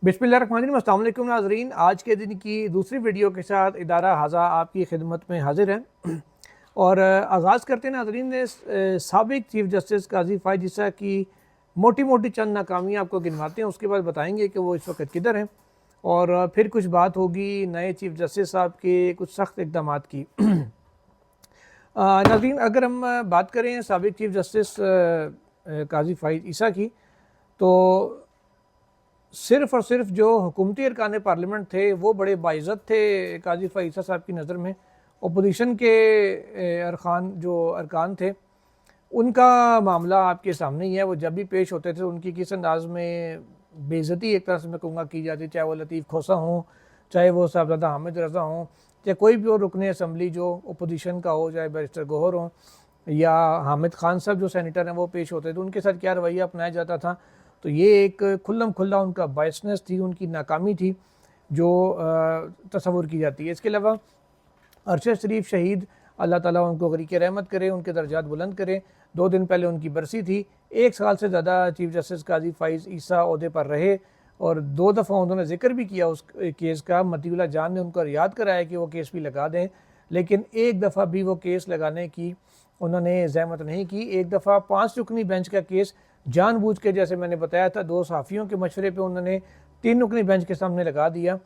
बिस्मिल्लाहिर्रहमानिर्रहीम। अस्सलाम वालेकुम नाज़रीन, आज के दिन की दूसरी वीडियो के साथ इदारा हाज़ा आपकी खिदमत में हाजिर है। और आगाज़ करते हैं नाज़रीन ने साबिक चीफ़ जस्टिस काजी फ़ाइज़ ईसा की मोटी मोटी चंद नाकामियाँ आपको गिनवाते हैं, उसके बाद बताएंगे कि वो इस वक्त किधर हैं। और फिर कुछ बात होगी नए चीफ़ जस्टिस साहब के कुछ सख्त इक़दाम की। नाज़रीन, अगर हम बात करें साबिक चीफ़ जस्टिस काजी फ़ाइज़ ईसा की, तो सिर्फ़ और सिर्फ जो हुकूमती अरकान पार्लियामेंट थे वो बड़े बाइज़्ज़त थे काजी फ़ाइज़ ईसा साहब की नज़र में। अपोजिशन के अरकान थे, उनका मामला आपके सामने ही है। वो जब भी पेश होते थे उनकी किस अंदाज में बेइज्जती एक तरह से मैं कहूँगा की जाती, चाहे वो लतीफ़ खोसा हों, चाहे वो साहबजादा हामिद रज़ा हों, चाहे कोई भी और रुकन असम्बली जो अपोजिशन का हो, चाहे बैरिस्टर गौहर हों या हामिद खान साहब जो सेनेटर हैं वो पेश होते थे, उनके साथ क्या रवैया अपनाया जाता था। तो ये एक खुल्लम खुल्ला उनका बायसनेस थी, उनकी नाकामी थी जो तसव्वुर की जाती है। इसके अलावा अरशद शरीफ शहीद, अल्लाह ताला उनको गरीक़ रहमत करे, उनके दर्जात बुलंद करे। 2 दिन पहले उनकी बरसी थी। 1 साल से ज़्यादा चीफ़ जस्टिस काजी फ़ाइज़ ईसा ओहदे पर रहे और 2 दफ़ा उन्होंने जिक्र भी किया उस केस का। मतीउल्लाह जान ने उनको याद कराया कि वो केस भी लगा दें, लेकिन एक दफ़ा भी वो केस लगाने की उन्होंने ज़हमत नहीं की। एक दफ़ा 5 रुकनी बेंच का केस जानबूझ के, जैसे मैंने बताया था, 2 सहाफ़ियों के मशवरे पे उन्होंने 3 रुकनी बेंच के सामने लगा दिया।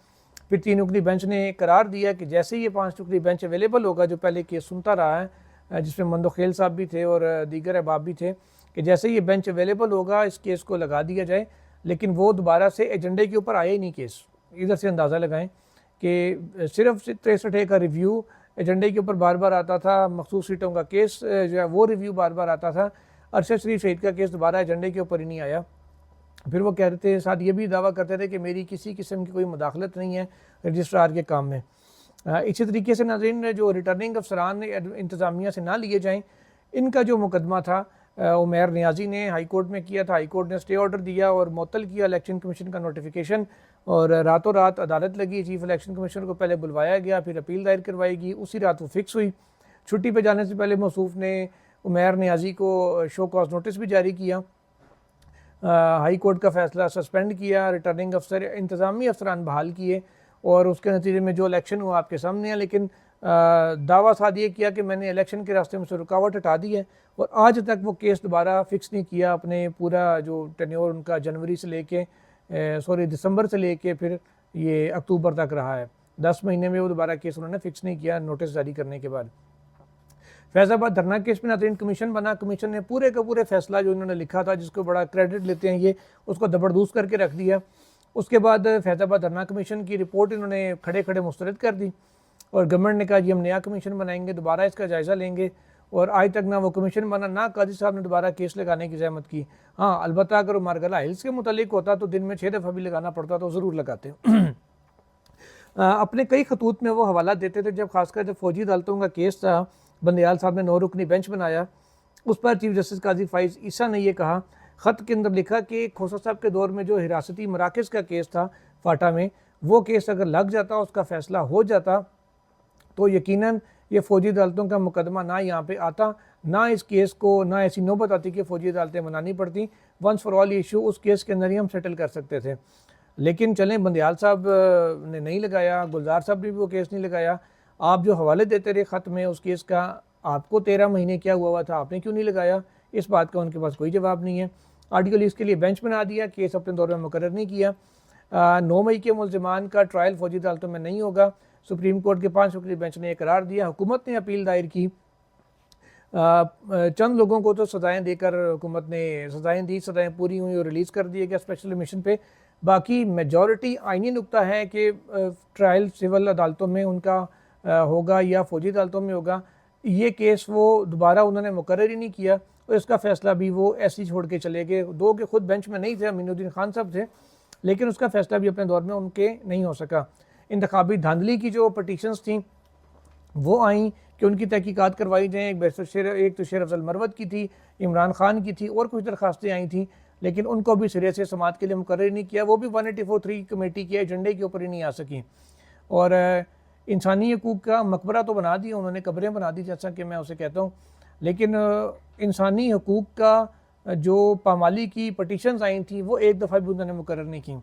फिर 3 रुकनी बेंच ने करार दिया कि जैसे ही ये 5 रुकनी बेंच अवेलेबल होगा, जो पहले केस सुनता रहा है, जिसमें मंदोखेल साहब भी थे और दीगर अहबाब भी थे, कि जैसे ही ये बेंच अवेलेबल होगा इस केस को लगा दिया जाए। लेकिन वो दोबारा से एजेंडे के ऊपर आया ही नहीं केस। इधर से अंदाज़ा लगाएं कि सिर्फ 63A का रिव्यू एजेंडे के ऊपर बार बार आता था, मखसूस सीटों का केस जो है वो रिव्यू बार बार आता था। अरशद शरीफ शहीद का केस दोबारा एजेंडे के ऊपर ही नहीं आया। फिर वो कहते थे, साथ ये भी दावा करते थे कि मेरी किसी किस्म की कोई मुदाखलत नहीं है रजिस्ट्रार के काम में। इसी तरीके से नाज़रीन, जो रिटर्निंग अफसरान इंतज़ामिया से ना लिए जाएँ, इनका जो मुकदमा था उमैर नियाज़ी ने हाई कोर्ट में किया था। हाई कोर्ट ने स्टे ऑर्डर दिया और मुअत्तल किया इलेक्शन कमीशन का नोटिफिकेशन, और रातों रात अदालत लगी। चीफ इलेक्शन कमीशनर को पहले बुलवाया गया, फिर अपील दायर करवाई गई, उसी रात वो फिक्स हुई। छुट्टी पर जाने से पहले मौसूफ ने उमैर नियाज़ी को शो कॉज नोटिस भी जारी किया। हाई कोर्ट का फैसला सस्पेंड किया, रिटर्निंग अफसर इंतज़ामी अफसरान बहाल किए और उसके नतीजे में जो इलेक्शन हुआ आपके सामने है। लेकिन दावा साथ ये किया कि मैंने इलेक्शन के रास्ते में से रुकावट हटा दी है, और आज तक वो केस दोबारा फिक्स नहीं किया। अपने पूरा जो टेन्योर उनका जनवरी से लेके दिसंबर से लेके फिर ये अक्टूबर तक रहा है, 10 महीने में वो दोबारा केस उन्होंने फिक्स नहीं किया नोटिस जारी करने के बाद। फैज़ाबाद धरना केस में नाज़रीन कमीशन बना। कमीशन ने पूरे का पूरे फैसला जो इन्होंने लिखा था, जिसको बड़ा क्रेडिट लेते हैं ये, उसको दबरदूस करके रख दिया। उसके बाद फैज़ाबाद धरना कमीशन की रिपोर्ट इन्होंने खड़े खड़े मुस्तरद कर दी और गवर्नमेंट ने कहा जी हम नया कमीशन बनाएंगे, दोबारा इसका जायज़ा लेंगे। और आज तक ना वो कमीशन बना, ना काजी साहब ने दोबारा केस लगाने की ज़हमत की। हाँ, अलबत्ता अगर मारगला हिल्स के मुतालिक होता तो दिन में 6 दफ़ा भी लगाना पड़ता तो ज़रूर लगाते। अपने कई खतूत में वो हवाला देते थे, जब खासकर जब फौजी अदालतों का केस था, बंदयाल साहब ने 9 रुकनी बेंच बनाया, उस पर चीफ जस्टिस काजी फ़ाइज़ ईसा ने यह कहा, ख़त के अंदर लिखा कि खोसा साहब के दौर में जो हिरासती मराकज़ का केस था फाटा में, वो केस अगर लग जाता, उसका फ़ैसला हो जाता, तो यकीनन ये फ़ौजी अदालतों का मुकदमा ना यहाँ पे आता, ना इस केस को, ना ऐसी नौबत आती कि फ़ौजी अदालतें बनानी पड़ती। वंस फॉर ऑल इशू उस केस के अंदर ही हम सेटल कर सकते थे। लेकिन चलें, बंदयाल साहब ने नहीं लगाया, गुलजार साहब ने भी वो केस नहीं लगाया। आप जो हवाले देते रहे ख़त में उस केस का, आपको 13 महीने क्या हुआ था, आपने क्यों नहीं लगाया? इस बात का उनके पास कोई जवाब नहीं है। आर्टिकल इसके लिए बेंच बना दिया, केस अपने दौर में मुकर्रर नहीं किया। 9 मई के मुल्ज़िमान का ट्रायल फ़ौजी अदालतों में नहीं होगा। सुप्रीम कोर्ट के 5 रुकनी बेंच ने करार दिया। हुकूमत ने अपील दायर की। चंद लोगों को तो सज़ाएँ देकर हुकूमत ने सज़ाएँ दी, सज़ाएँ पूरी हुई और रिलीज़ कर दिए गया स्पेशल मिशन पे। बाकी मेजॉरिटी आइनी नुक्ता है कि ट्रायल सिविल अदालतों में उनका होगा या फ़ौजी अदालतों में होगा। ये केस वो दोबारा उन्होंने मुकर्रर ही नहीं किया और इसका फ़ैसला भी वो ऐसे ही छोड़ के चले गए। 2 के खुद बेंच में नहीं थे, अमीनुद्दीन खान साहब थे, लेकिन उसका फ़ैसला भी अपने दौर में उनके नहीं हो सका। इंतखाबी धांधली की जो पटिशन्स थी वो आई कि उनकी तहकीकात करवाई जाएँ। एक तो शेर अफजल मरवत की थी, इमरान खान की थी और कुछ दरखास्तें आई थी, लेकिन उनको भी सिरे से समाअत के लिए मुकर्रर नहीं किया। वो भी 184(3) कमेटी के एजेंडे के ऊपर ही नहीं आ सकी। और इंसानी हकूक़ का मकबरा तो बना दिया उन्होंने, कब्रें बना दी जैसा कि मैं उसे कहता हूँ, लेकिन इंसानी हकूक़ का जो पामाली की पटिशन्स आई थी वो एक दफ़ा भी उन्होंने मुकर्रर नहीं की।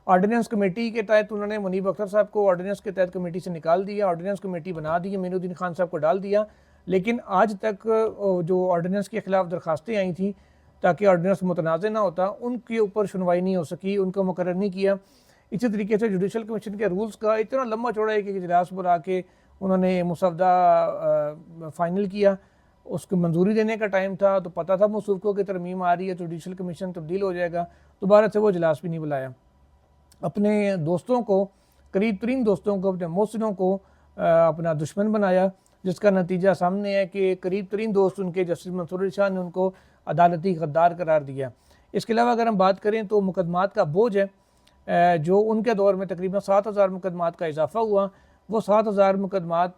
ऑर्डिनेंस कमेटी के तहत उन्होंने मुनीब अख्तर साहब को ऑर्डिनेंस के तहत कमेटी से निकाल दिया, ऑर्डिनेंस कमेटी बना दी, मीनुद्दीन खान साहब को डाल दिया, लेकिन आज तक जो ऑर्डिनेंस के ख़िलाफ़ दरख्वास्तें आई थी ताकि ऑर्डिनेंस मुतनाज़ ना होता, उनके ऊपर सुनवाई नहीं हो सकी, उनको मुकर्रर नहीं किया। इसी तरीके से जुडिशल कमीशन के रूल्स का इतना लंबा चौड़ा है कि इजलास बुला के उन्होंने मुसवदा फ़ाइनल किया। उसको मंजूरी देने का टाइम था तो पता था मौसूफ को कि तरमीम आ रही है, जुडिशल कमीशन तब्दील हो जाएगा, दोबारा से वो इजलास भी नहीं बुलाया। अपने दोस्तों को, करीब तरीन दोस्तों को, अपने मोहसिनों को अपना दुश्मन बनाया, जिसका नतीजा सामने है कि करीब तरीन दोस्त उनके जस्टिस मंसूर अली शाह ने उनको अदालती गद्दार करार दिया। इसके अलावा अगर हम बात करें तो मुकदमात का बोझ है जो उनके दौर में तकरीबन 7000 मुकदमात का इजाफा हुआ, वो 7000 मुकदमात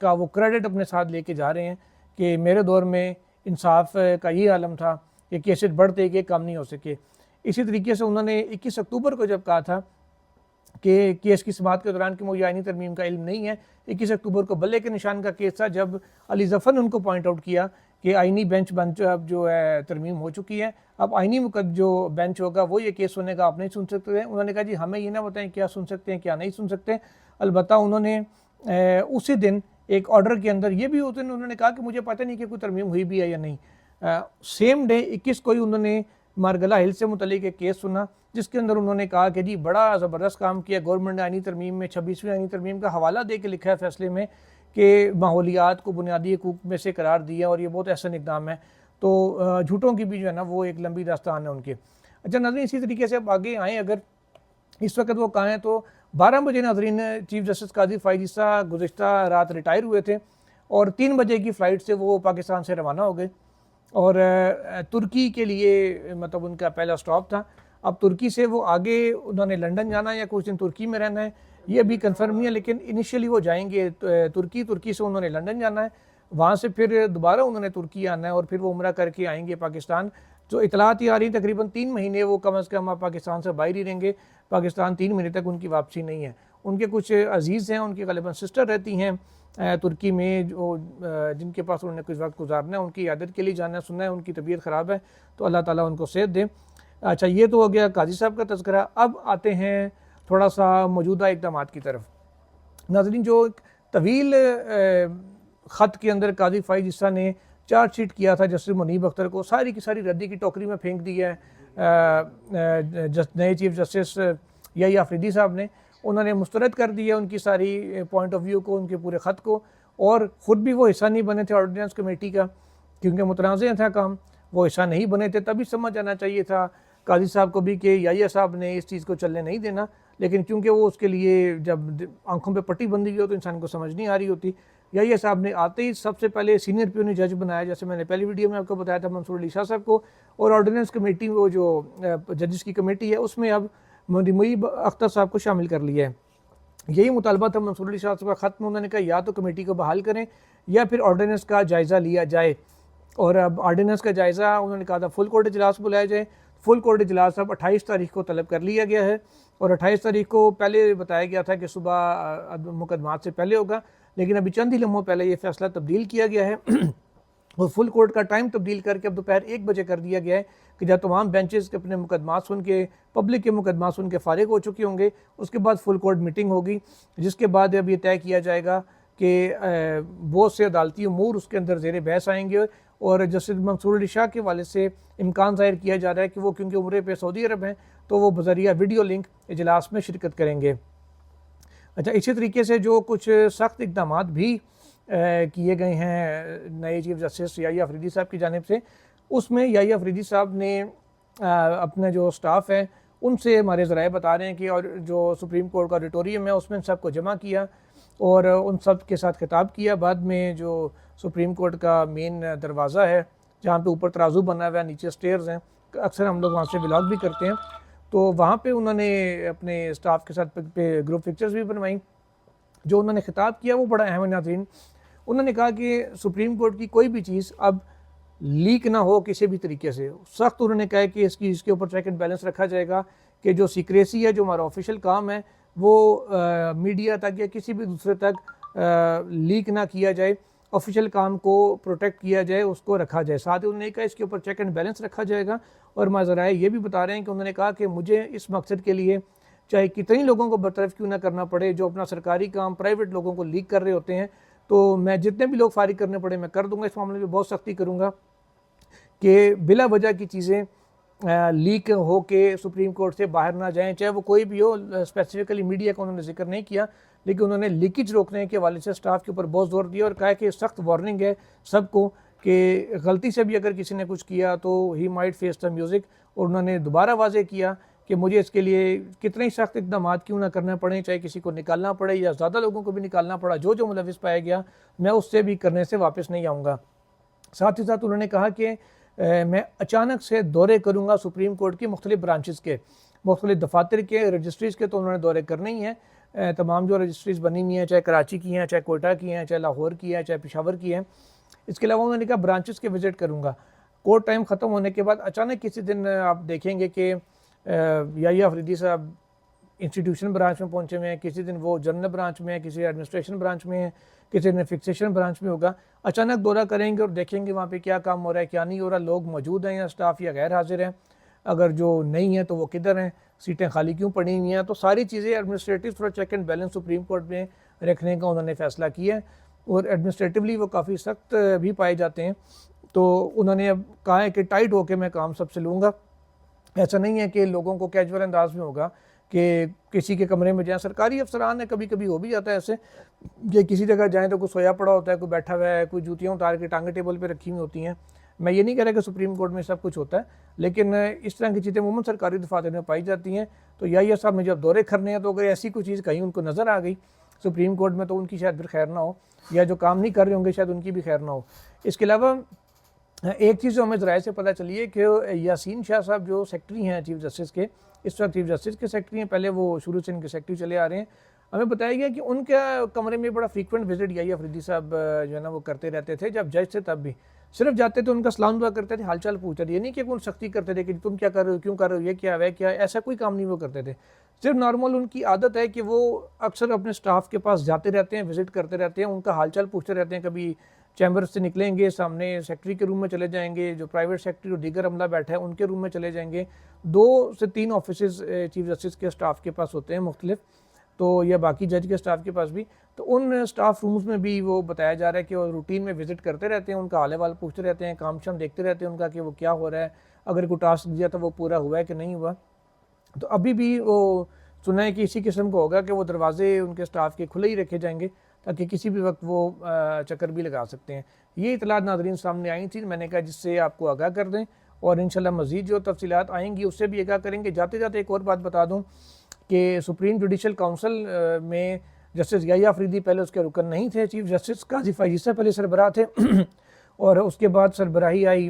का वो क्रेडिट अपने साथ लेके जा रहे हैं कि मेरे दौर में इंसाफ का ये आलम था कि केसेस बढ़ते कि कम नहीं हो सके। इसी तरीके से उन्होंने 21 अक्टूबर को जब कहा था कि केस की समाअत के दौरान कि मुझे आईनी तरमीम का इल्म नहीं है, 21 अक्टूबर को बल्ले के निशान का केस था जब अली ज़फ़र ने उनको पॉइंट आउट किया कि आईनी बेंच अब जो है तरमीम हो चुकी है, अब आईनी जो बेंच होगा वो ये केस होने का आप नहीं सुन सकते हैं। उन्होंने कहा जी हमें ये ना बताएं क्या सुन सकते हैं क्या नहीं सुन सकते। अलबत्ता उन्होंने उसी दिन एक ऑर्डर के अंदर ये भी होते उन्होंने कहा कि मुझे पता नहीं कि कोई तरमीम हुई भी है या नहीं। सेम डे 21 को ही उन्होंने मारगला हिल से मुतल्लिक एक केस सुना जिसके अंदर उन्होंने कहा कि जी बड़ा ज़बरदस्त काम किया गवर्नमेंट ने आईनी तरमीम में 26वीं आईनी तरमीम का हवाला दे के लिखा है फैसले में कि माहौलियात को बुनियादी हकूक़ में से करार दिया और ये बहुत अहसन इक़दाम है। तो झूठों की भी जो है ना वो एक लंबी दास्तान है उनकी। अच्छा नाज़रीन, इसी तरीके से अब आगे आएँ, अगर इस वक्त वो कहाँ हैं तो 12 बजे नाज़रीन चीफ जस्टिस काजी फ़ाइज़ ईसा गुज़िश्ता रात रिटायर हुए थे और 3 बजे की फ़्लाइट से वो पाकिस्तान से रवाना हो गए और तुर्की के लिए मतलब उनका पहला स्टॉप था। अब तुर्की से वो आगे उन्होंने लंदन जाना है या कुछ दिन तुर्की में रहना है ये अभी कंफर्म नहीं है, लेकिन इनिशियली वो जाएंगे तुर्की से उन्होंने लंदन जाना है, वहाँ से फिर दोबारा उन्होंने तुर्की आना है और फिर वो उम्रा करके आएंगे पाकिस्तान। जो इतलात आ रही तकरीबन 3 महीने वो कम अज़ कम आप पाकिस्तान से बाहर ही रहेंगे, पाकिस्तान 3 महीने तक उनकी वापसी नहीं है। उनके कुछ अजीज़ हैं, उनकी ग़ालिबन सिस्टर रहती हैं तुर्की में जो जिनके पास उन्होंने कुछ वक्त गुजारना है, उनकी इयादत के लिए जाना सुनना है, उनकी तबीयत ख़राब है तो अल्लाह ताला उनको सेहत दे। अच्छा ये तो हो गया काजी साहब का तज़किरा। अब आते हैं थोड़ा सा मौजूदा इक़दामात की तरफ। नाज़रीन, जो एक तवील ख़त के अंदर काजी फ़ाइज़ ईसा ने चार्जशीट किया था जस्टिस मुनीब अख्तर को, सारी की सारी रद्दी की टोकरी में फेंक दी है नए चीफ जस्टिस याही आफरीदी साहब ने। उन्होंने मुस्तरद कर दिया उनकी सारी पॉइंट ऑफ व्यू को, उनके पूरे ख़त को, और ख़ुद भी वो हिस्सा नहीं बने थे ऑर्डिनेंस कमेटी का क्योंकि मुतनाज़ था काम, वो हिस्सा नहीं बने थे। तभी समझ आना चाहिए था काजी साहब को भी कि याहिया साहब ने इस चीज़ को चलने नहीं देना, लेकिन क्योंकि वो उसके लिए जब आंखों पे पट्टी बंदी हुई हो तो इंसान को समझ नहीं आ रही होती। याहिया साहब ने आते ही सबसे पहले सीनियर प्यूनी जज बनाया, जैसे मैंने पहली वीडियो में आपको बताया था, मंसूर अली शाह साहब को, और ऑर्डिनेंस कमेटी वो जो जजेस की कमेटी है उसमें अब मुनीब अख्तर साहब को शामिल कर लिया है। यही मुतालबा था मंसूर अली शाह साहब का ख़त में। उन्होंने कहा या तो कमेटी को बहाल करें या फिर ऑर्डिनेंस का जायज़ा लिया जाए, और अब ऑर्डिनेंस का जायज़ा उन्होंने कहा था फुल कोर्ट इजलास बुलाया जाए। फुल कोर्ट इजलास अब 28 तारीख को तलब कर लिया गया है और 28 तारीख को पहले बताया गया था कि सुबह मुकदमात से पहले होगा, लेकिन अभी चंद ही लम्हों पहले ये फैसला तब्दील किया गया है और फुल कोर्ट का टाइम तब्दील करके अब दोपहर 1 बजे कर दिया गया है कि जब तमाम बेंचेस के अपने मुकदमात सुन के, पब्लिक के मुकदमात सुन के फ़ारिग हो चुके होंगे, उसके बाद फुल कोर्ट मीटिंग होगी, जिसके बाद अब ये तय किया जाएगा कि बहुत से अदालती अमूर उसके अंदर ज़ेर बहस आएंगे। और जस्टिस मंसूर अली शाह के वाले से इम्कान ज़ाहिर किया जा रहा है कि वो क्योंकि उम्रे पे सऊदी अरब हैं तो वो बज़रिया वीडियो लिंक इजलास में शिरकत करेंगे। अच्छा, इसी तरीके से जो कुछ सख्त इक़दामात भी किए गए हैं नए चीफ जस्टिस याही आफरीदी साहब की जानिब से, उसमें याही आफरीदी साहब ने अपने जो स्टाफ है उनसे हमारे ज़राए बता रहे हैं कि और जो सुप्रीम कोर्ट का ऑडिटोरियम है उसमें सबको जमा किया और उन सब के साथ खिताब किया। बाद में जो सुप्रीम कोर्ट का मेन दरवाज़ा है जहाँ पे ऊपर तराजू बना हुआ है, नीचे स्टेयर्स हैं, अक्सर हम लोग वहाँ से व्लॉग भी करते हैं, तो वहाँ पे उन्होंने अपने स्टाफ के साथ पे ग्रुप पिक्चर्स भी बनवाई। जो उन्होंने खिताब किया वो बड़ा अहम है नाज़रीन। उन्होंने कहा कि सुप्रीम कोर्ट की कोई भी चीज़ अब लीक ना हो किसी भी तरीके से। सख्त उन्होंने कहा कि इसके ऊपर चेक एंड बैलेंस रखा जाएगा कि जो सीक्रेसी है, जो हमारा ऑफिशियल काम है, वो मीडिया तक या किसी भी दूसरे तक लीक ना किया जाए। ऑफिशियल काम को प्रोटेक्ट किया जाए, उसको रखा जाए। साथ ही उन्होंने कहा इसके ऊपर चेक एंड बैलेंस रखा जाएगा। और माजराए ये भी बता रहे हैं कि उन्होंने कहा कि मुझे इस मकसद के लिए चाहे कितने लोगों को बरतरफ क्यों ना करना पड़े, जो अपना सरकारी काम प्राइवेट लोगों को लीक कर रहे होते हैं, तो मैं जितने भी लोग फारिग करने पड़े मैं कर दूंगा। इस मामले में बहुत सख्ती करूंगा कि बिला वजह की चीज़ें लीक हो के सुप्रीम कोर्ट से बाहर ना जाएं, चाहे वो कोई भी हो। स्पेसिफिकली मीडिया का उन्होंने जिक्र नहीं किया, लेकिन उन्होंने लीकेज रोकने के हवाले से स्टाफ के ऊपर बहुत जोर दिया और कहा कि सख्त वार्निंग है सबको कि गलती से भी अगर किसी ने कुछ किया तो he might face the music. और उन्होंने दोबारा वाजे किया कि मुझे इसके लिए कितने ही सख्त इकदाम क्यों ना करने पड़े, चाहे किसी को निकालना पड़े या ज़्यादा लोगों को भी निकालना पड़ा, जो जो मुलविस पाया गया मैं उससे भी करने से वापस नहीं आऊँगा। साथ ही साथ उन्होंने कहा कि मैं अचानक से दौरे करूँगा सुप्रीम कोर्ट की मुख्तलिफ ब्रांचेस के, मुख्तलिफ दफातर के, रजिस्ट्रीज़ के, तो उन्होंने दौरे करने ही हैं। तमाम जो रजिस्ट्रीज़ बनी हुई हैं, चाहे कराची की हैं, चाहे कोयटा की हैं, चाहे लाहौर की हैं, चाहे पेशावर की हैं। इसके अलावा उन्होंने कहा ब्रांचेस के विज़िट करूँगा। कोर्ट टाइम ख़त्म होने के बाद अचानक किसी दिन आप देखेंगे कि याहिया अफरीदी साहब इंस्टीट्यूशन ब्रांच में पहुंचे हुए हैं, किसी दिन वो जनरल ब्रांच में है, किसी एडमिनिस्ट्रेशन ब्रांच में है, किसी दिन फिक्सेशन ब्रांच में होगा। अचानक दौरा करेंगे और देखेंगे वहाँ पे क्या काम हो रहा है, क्या नहीं हो रहा, लोग मौजूद हैं या स्टाफ या गैर हाजिर हैं, अगर जो नहीं है तो वो किधर हैं, सीटें खाली क्यों पड़ी हुई हैं। तो सारी चीज़ें एडमिनिस्ट्रेटिव थोड़ा check and balance Supreme Court में रखने का उन्होंने फ़ैसला किया है। और एडमिनिस्ट्रेटिवली वो काफ़ी सख्त भी पाए जाते हैं। तो उन्होंने अब कहा है कि टाइट होकर मैं काम सबसे लूँगा। ऐसा नहीं है कि लोगों को कैजुअल अंदाज में होगा कि किसी के कमरे में जाएँ। सरकारी अफसरान है, कभी कभी हो भी जाता है ऐसे कि किसी जगह जाएँ तो कोई सोया पड़ा होता है, कोई बैठा हुआ है, कोई जूतियाँ उतार के टांगे टेबल पे रखी हुई होती हैं। मैं ये नहीं कह रहा कि सुप्रीम कोर्ट में सब कुछ होता है, लेकिन इस तरह की चीज़ें अमूमन सरकारी दफातर में पाई जाती हैं। तो याहिया साहब ने जब दौरे करने हैं तो अगर ऐसी कोई चीज़ कहीं उनको नज़र आ गई सुप्रीम कोर्ट में तो उनकी शायद फिर खैर ना हो, या जो काम नहीं कर रहे होंगे शायद उनकी भी खैर ना हो। इसके अलावा एक चीज़ जो हमें ज़राए से पता चली है कि यासीन शाह साहब जो सेक्रेटरी हैं चीफ जस्टिस के, इस वक्त चीफ जस्टिस के सेक्रेटरी हैं, पहले वो शुरू से इनके सेक्रेटरी चले आ रहे हैं। हमें बताया गया कि उनके कमरे में बड़ा फ्रीक्वेंट विजिट याहिया अफरीदी साहब जो है ना वो करते रहते थे। जब जज थे तब भी सिर्फ जाते थे, उनका सलाम दुआ करते थे, हालचाल पूछते थे। ये नहीं कि उन सख्ती करते थे कि तुम क्या कर रहे हो, क्यों कर रहे हो, ये क्या वह क्या, ऐसा कोई काम नहीं वो करते थे। सिर्फ नॉर्मल उनकी आदत है कि वो अक्सर अपने स्टाफ के पास जाते रहते हैं, विजिट करते रहते हैं, उनका हालचाल पूछते रहते हैं। कभी चैम्बर से निकलेंगे, सामने सेक्रेटरी के रूम में चले जाएंगे, जो प्राइवेट सेक्रेटरी और दीगर अमला बैठा है उनके रूम में चले जाएंगे। 2 से 3 ऑफिस चीफ जस्टिस के स्टाफ के पास होते हैं मुख्तलिफ, तो या बाकी जज के स्टाफ के पास भी। तो उन स्टाफ रूम्स में भी वो बताया जा रहा है कि वो रूटीन में विजिट करते रहते हैं, उनका हाल वाल पूछते रहते हैं, काम शाम देखते रहते हैं उनका कि वो क्या हो रहा है, अगर कोई टास्क दिया तो वो पूरा हुआ है कि नहीं हुआ। तो अभी भी वो सुना है कि इसी किस्म का होगा कि वो दरवाजे उनके स्टाफ के खुले ही रखे जाएंगे ताकि किसी भी वक्त वो चक्कर भी लगा सकते हैं। ये इतलात नाज़रीन सामने आई थी, मैंने कहा जिससे आपको आगाह कर दें, और इंशाल्लाह मज़ीद जो तफसीलात आएंगी उससे भी आगाह करेंगे। जाते जाते एक और बात बता दूँ कि सुप्रीम जुडिशल काउंसिल में जस्टिस याहिया अफरीदी पहले उसके रुकन नहीं थे, चीफ जस्टिस काजी फ़ाइज़ से पहले सरबराह थे और उसके बाद सरबराही आई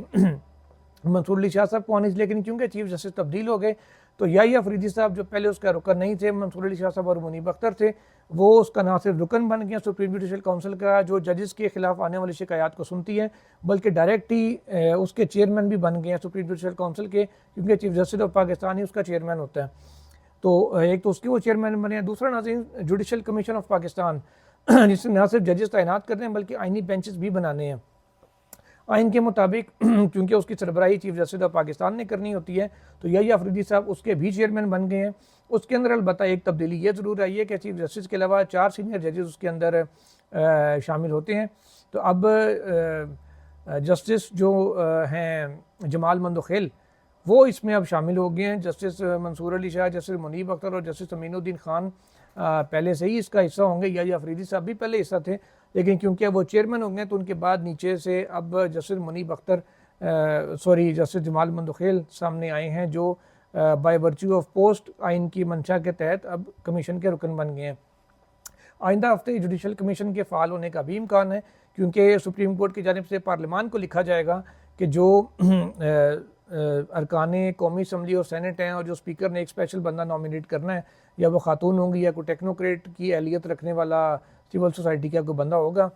मंसूर अली शाह साहब को आने, लेकिन क्योंकि चीफ जस्टिस तब्दील हो गए तो याहिया अफरीदी साहब जो पहले उसका रुकन नहीं थे, मंसूर अली शाह साहब और मुनीब अख्तर थे, वो उसका ना सिर्फ रुकन बन गया सुप्रीम जुडिशल काउंसिल का जो जजेस के खिलाफ आने वाली शिकायत को सुनती है, बल्कि डायरेक्ट ही उसके चेयरमैन भी बन गए हैं सुप्रीम जुडिशल काउंसिल के, क्योंकि चीफ जस्टिस ऑफ पाकिस्तान ही उसका चेयरमैन होता है। तो एक तो उसके वो चेयरमैन बने हैं, दूसरा नाज़रीन जुडिशल कमीशन ऑफ पाकिस्तान जिसने ना सिर्फ जजेस तैनात करने हैं बल्कि आइनी बेंचेस भी बनाने हैं आइन के मुताबिक क्योंकि उसकी सरबराही चीफ जस्टिस ऑफ पाकिस्तान ने करनी होती है। तो याहिया अफरीदी साहब उसके भी चेयरमैन बन गए हैं। उसके अंदर अलबत्ता एक तब्दीली ये ज़रूर आई है कि चीफ जस्टिस के अलावा 4 सीनियर जजेस उसके अंदर शामिल होते हैं। तो अब जस्टिस जो हैं जमाल मंदोखेल वो इसमें अब शामिल हो गए हैं। जस्टिस मंसूर अली शाह, जस्टिस मुनीब अख्तर और जस्टिस अमीनुद्दीन खान पहले से ही इसका हिस्सा होंगे। याहिया अफरीदी साहब भी पहले हिस्सा थे, लेकिन क्योंकि वो चेयरमैन हो गए तो उनके बाद नीचे से अब जस्टिस मुनीब अख्तर जस्टिस जमाल मंदोखेल सामने आए हैं, जो बाय वर्च्यू ऑफ पोस्ट आइन की मंशा के तहत अब कमीशन के रुकन बन गए हैं। आइंदा हफ्ते जुडिशल कमीशन के फ़ाल होने का भी इम्कान है, क्योंकि सुप्रीम कोर्ट की जानिब से पार्लियामान को लिखा जाएगा कि जो अरकान कौमी असम्बली और सेनेट हैं और जो स्पीकर ने एक स्पेशल बंदा नॉमिनेट करना है, या वो खातून होंगी या कोई टेक्नोक्रेट की एहलियत रखने वाला सिविल सोसाइटी का कोई बंदा होगा,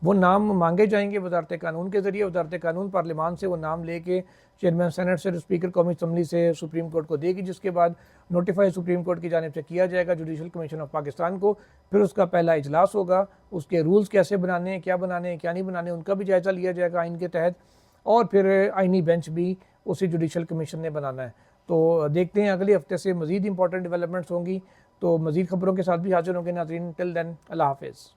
वो नाम मांगे जाएंगे वजारत कानून के ज़रिए। वजारत कानून पार्लियामान से वो नाम लेके चेयरमैन सेनेट से, स्पीकर कौमी असम्बली से सुप्रीम कोर्ट को देगी, जिसके बाद नोटिफाई सुप्रीम कोर्ट की जानिब से किया जाएगा जुडिशल कमीशन ऑफ पाकिस्तान को। फिर उसका पहला इजलास होगा, उसके रूल्स कैसे बनाने हैं, क्या नहीं बनाने, उनका भी जायज़ा लिया जाएगा आइन के तहत, और फिर आइनी बेंच भी उसी जुडिशल कमीशन ने बनाना है। तो देखते हैं अगले हफ्ते से मज़ीद इंपॉर्टेंट डेवलपमेंट्स होंगी, तो मज़ीद खबरों के साथ भी हाजिर होंगे नाज़रीन। टिल देन, अल्लाह हाफ़िज़।